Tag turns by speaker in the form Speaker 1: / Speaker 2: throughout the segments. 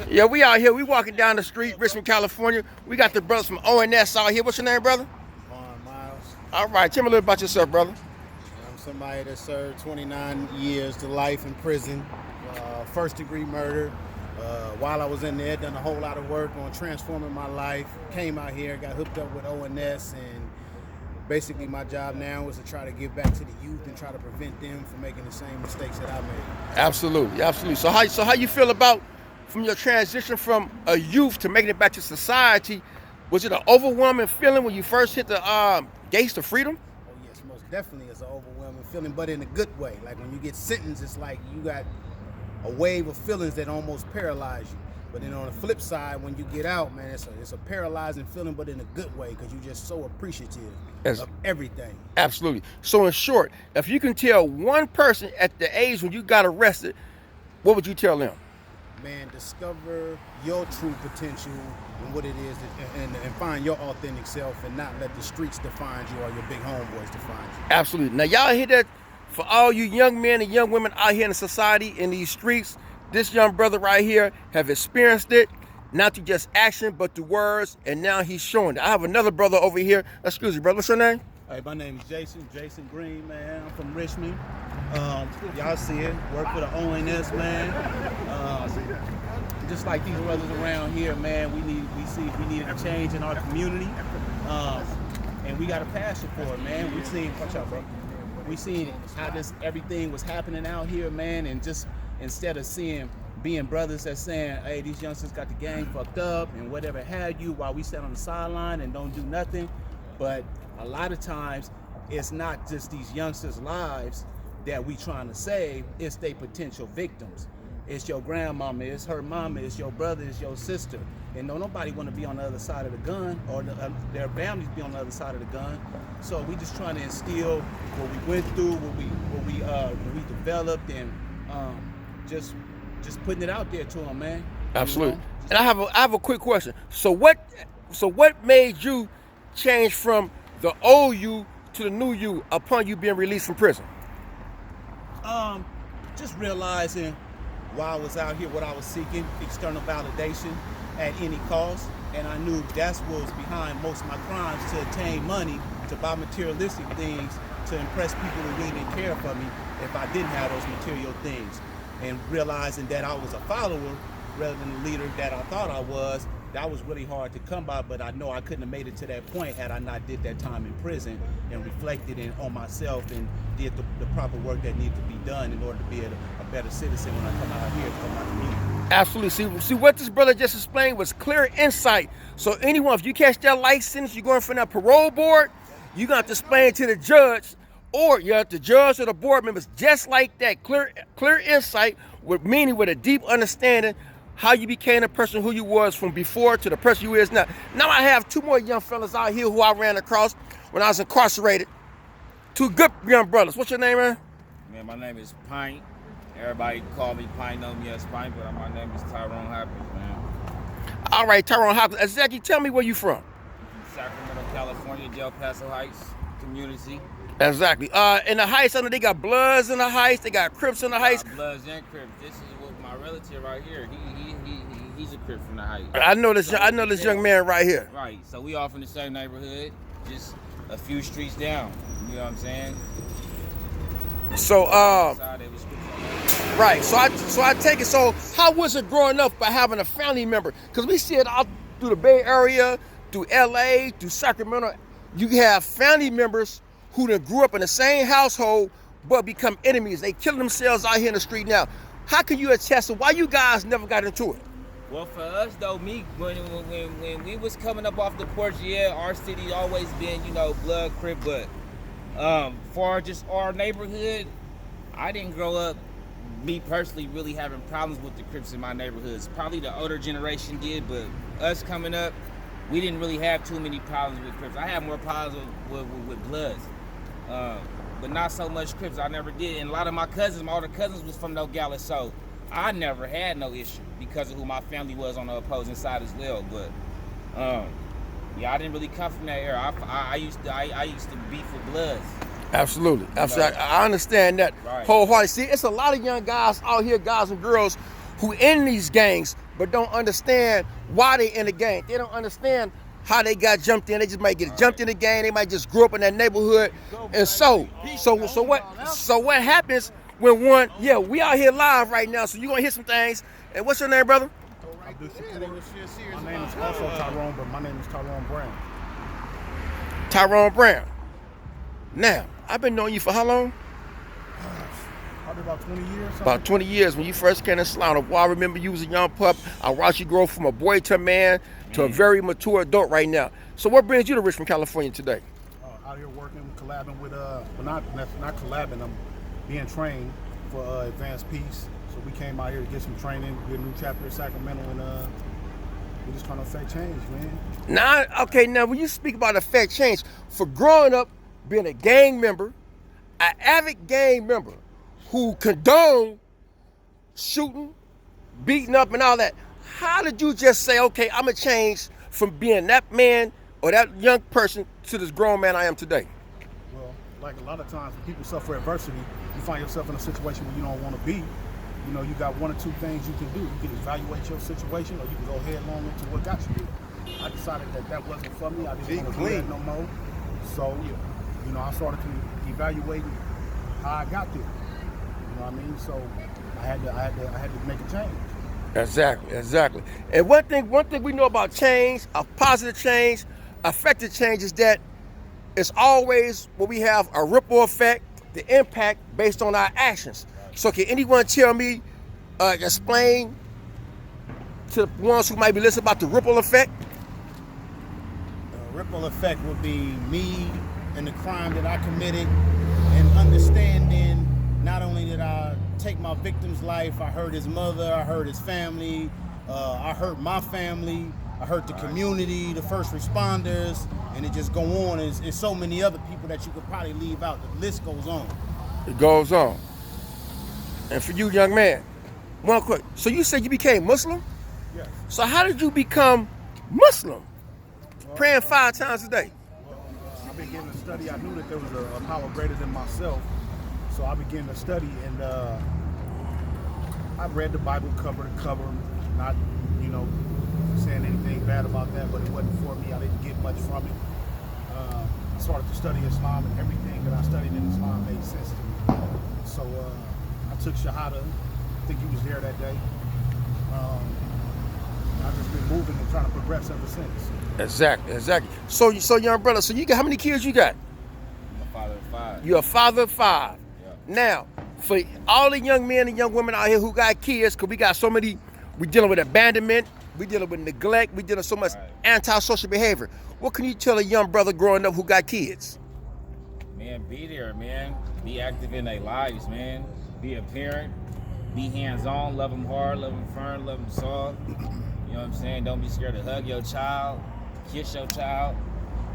Speaker 1: Yeah, we out here. We walking down the street, Richmond, California. We got the brothers from ONS out here. What's your name, brother?
Speaker 2: Vaughn Miles.
Speaker 1: All right, tell me a little about yourself, brother.
Speaker 2: I'm somebody that served 29 years to life in prison, first degree murder. While I was in there, done a whole lot of work on transforming my life. Came out here, got hooked up with ONS, and basically my job now is to try to give back to the youth and try to prevent them from making the same mistakes that I made.
Speaker 1: Absolutely, absolutely. So how you feel about from your transition from a youth to making it back to society? Was it an overwhelming feeling when you first hit the gates to freedom?
Speaker 2: Oh yes, most definitely it's an overwhelming feeling, but in a good way. Like when you get sentenced, it's like you got a wave of feelings that almost paralyze you. But then on the flip side, when you get out, man, it's a paralyzing feeling, but in a good way, because you're just so appreciative of everything.
Speaker 1: Absolutely. So in short, if you can tell one person at the age when you got arrested, what would you tell them?
Speaker 2: Man, discover your true potential and what it is, and find your authentic self, and not let the streets define you or your big homeboys define you.
Speaker 1: Absolutely. Now y'all hear that? For all you young men and young women out here in the society, in these streets, this young brother right here have experienced it, not through just action, but through words, and now he's showing it. I have another brother over here. Excuse me, brother. What's your name?
Speaker 3: Hey, my name is Jason Green, man. I'm from Richmond. Y'all see it. Work for the ONS, man. Just like these brothers around here, man, we needed a change in our community, and we got a passion for it, man. We seen, watch out, bro. We seen how everything was happening out here, man, and just instead of being brothers that's saying, hey, these youngsters got the gang fucked up and whatever have you, while we sit on the sideline and don't do nothing. But a lot of times it's not just these youngsters' lives that we trying to save, it's their potential victims. It's your grandmama, it's her mama, it's your brother, it's your sister. And nobody want to be on the other side of the gun, or their families be on the other side of the gun. So we just trying to instill what we went through, what we developed, and just putting it out there to them, man.
Speaker 1: Absolutely. And I have a quick question. So what made you change from the old you to the new you upon you being released from prison?
Speaker 3: Just realizing while I was out here what I was seeking, external validation at any cost, and I knew that's what was behind most of my crimes, to attain money, to buy materialistic things, to impress people who really didn't care for me if I didn't have those material things. And realizing that I was a follower rather than the leader that I thought I was, that was really hard to come by, but I know I couldn't have made it to that point had I not did that time in prison and reflected on myself and did the proper work that needed to be done in order to be a better citizen when I come out here to my community.
Speaker 1: Absolutely. See what this brother just explained was clear insight. So anyone, if you catch that life sentence, you're going from that parole board, you're going to have to explain to the judge, or you have the judge or the board members, just like that, clear insight, with meaning, with a deep understanding how you became the person who you was from before to the person you is now. Now I have two more young fellas out here who I ran across when I was incarcerated. Two good young brothers. What's your name, man?
Speaker 4: Man, my name is Pint. Everybody call me Pint, know me as Pint, but my name is Tyrone Hopkins, man.
Speaker 1: All right, Tyrone Hopkins. Exactly. Tell me where you from.
Speaker 4: Sacramento, California, Del Paso Heights community.
Speaker 1: Exactly. In the Heights, I know they got Bloods in the Heights. They got Crips in the Heights.
Speaker 4: Bloods and Crips. This is what my relative right here. He's a Crip from the Heights.
Speaker 1: I know this young man right here.
Speaker 4: Right. So we all from the same neighborhood, just a few streets down. You know what I'm saying?
Speaker 1: So right. So I take it. So how was it growing up by having a family member? Because we see it all through the Bay Area, through LA, through Sacramento. You have family members who done grew up in the same household but become enemies. They kill themselves out here in the street now. How can you attest to why you guys never got into it?
Speaker 4: Well, for us though, when we was coming up off the porch, yeah, our city always been, blood, Crip, but for just our neighborhood, I didn't grow up, me personally, really having problems with the Crips in my neighborhoods. Probably the older generation did, but us coming up, we didn't really have too many problems with Crips. I had more problems with Bloods. But not so much Crips. I never did. And a lot of my older cousins was from Nogales, so I never had no issue because of who my family was on the opposing side as well. But yeah, I didn't really come from that era. I used to beef with Bloods.
Speaker 1: Absolutely. I understand that wholeheartedly. See, it's a lot of young guys out here, guys and girls, who in these gangs but don't understand why they in the gang. They don't understand how they got jumped in. They just might get jumped in the gang. They might just grew up in that neighborhood. And so what happens when one, yeah, we out here live right now, so you're gonna hear some things. And what's your name, brother?
Speaker 2: My name is also Tyrone, but my name is Tyrone Brown.
Speaker 1: Tyrone Brown. Now, I've been knowing you for how long?
Speaker 2: Probably about 20 years. Something.
Speaker 1: About 20 years. When you first came to Slaughter, boy, I remember you was a young pup. I watched you grow from a boy to a man to a very mature adult right now. So what brings you to Richmond, California today?
Speaker 2: Out here working, collabing with, well, not collabing, I'm being trained for Advanced Peace. So we came out here to get some training, get a new chapter of Sacramento, and we just trying to affect change, man.
Speaker 1: Now when you speak about affect change, for growing up, being a gang member, an avid gang member who condoned shooting, beating up and all that, how did you just say, okay, I'm gonna change from being that man or that young person to this grown man I am today?
Speaker 2: Well, like a lot of times when people suffer adversity, you find yourself in a situation where you don't want to be. You know, you got one or two things you can do. You can evaluate your situation, or you can go headlong into what got you here. I decided that wasn't for me. I didn't want to do that no more. So, you know, I started to evaluate how I got there. You know what I mean? So I had to make a change.
Speaker 1: Exactly. And one thing we know about change, a positive change, effective change, is that it's always when we have a ripple effect, the impact based on our actions. So can anyone tell me, explain to the ones who might be listening about the ripple effect?
Speaker 2: The ripple effect would be me and the crime that I committed, and understanding not only did I take my victim's life, I hurt his mother, I hurt his family, I hurt my family, I hurt the community, the first responders, and it just go on. There's so many other people that you could probably leave out. The list goes on.
Speaker 1: It goes on. And for you, young man, one quick. So you said you became Muslim?
Speaker 2: Yes.
Speaker 1: So how did you become Muslim? Praying 5 times a day.
Speaker 2: I began to study. I knew that there was a power greater than myself. So I began to study, and I read the Bible cover to cover, not, you know, saying anything bad about that, but it wasn't for me. I didn't get much from it. I started to study Islam, and everything that I studied in Islam made sense to me. So I took Shahada. I think he was there that day. I've just been moving and trying to progress ever since.
Speaker 1: Exactly. So young brother, so you got, how many kids you got?
Speaker 4: I'm a father of 5.
Speaker 1: You're a father of 5.
Speaker 4: Yeah.
Speaker 1: Now, for all the young men and young women out here who got kids, because we got so many, we dealing with abandonment, we dealing with neglect, we dealing with so much antisocial behavior. What can you tell a young brother growing up who got kids?
Speaker 4: Man, be there, man. Be active in their lives, man. Be a parent. Be hands-on. Love them hard. Love them firm. Love them soft. You know what I'm saying? Don't be scared to hug your child. Kiss your child.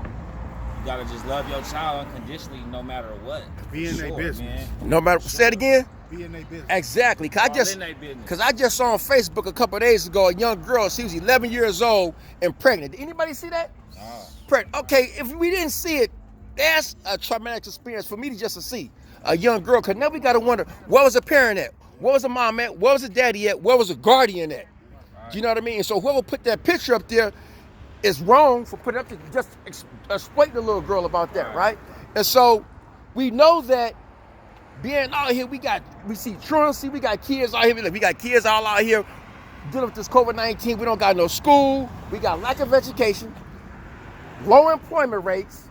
Speaker 4: You gotta just love your child unconditionally, no matter what.
Speaker 2: Be in their business.
Speaker 4: Man.
Speaker 1: No matter, say it again?
Speaker 2: Be in their business.
Speaker 1: Exactly. Because I just saw on Facebook a couple of days ago a young girl, she was 11 years old and pregnant. Did anybody see that? Pregnant. Okay, if we didn't see it, that's a traumatic experience for me to see a young girl. Because now we got to wonder, where was the parent at? Where was the mom at? Where was the daddy at? Where was the guardian at? Do you know what I mean? So whoever put that picture up there is wrong for putting up to just exploit the little girl about that, right? And so we know that being out here, we see truancy, we got kids out here, we got kids all out here dealing with this COVID-19. We don't got no school, we got lack of education, low employment rates,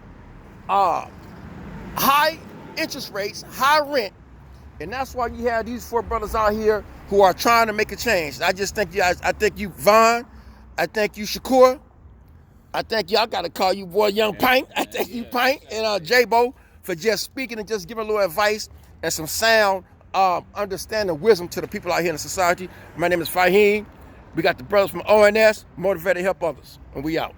Speaker 1: high interest rates, high rent, and that's why you have these 4 brothers out here who are trying to make a change. I thank you, Vaughn. I thank you, Shakur. I thank you. I gotta call you boy, Young Pint. I thank you, Pint, and J-Bo for just speaking and just giving a little advice and some sound understanding, wisdom to the people out here in the society. My name is Fahim. We got the brothers from ONS, Motivated to Help Others, and we out.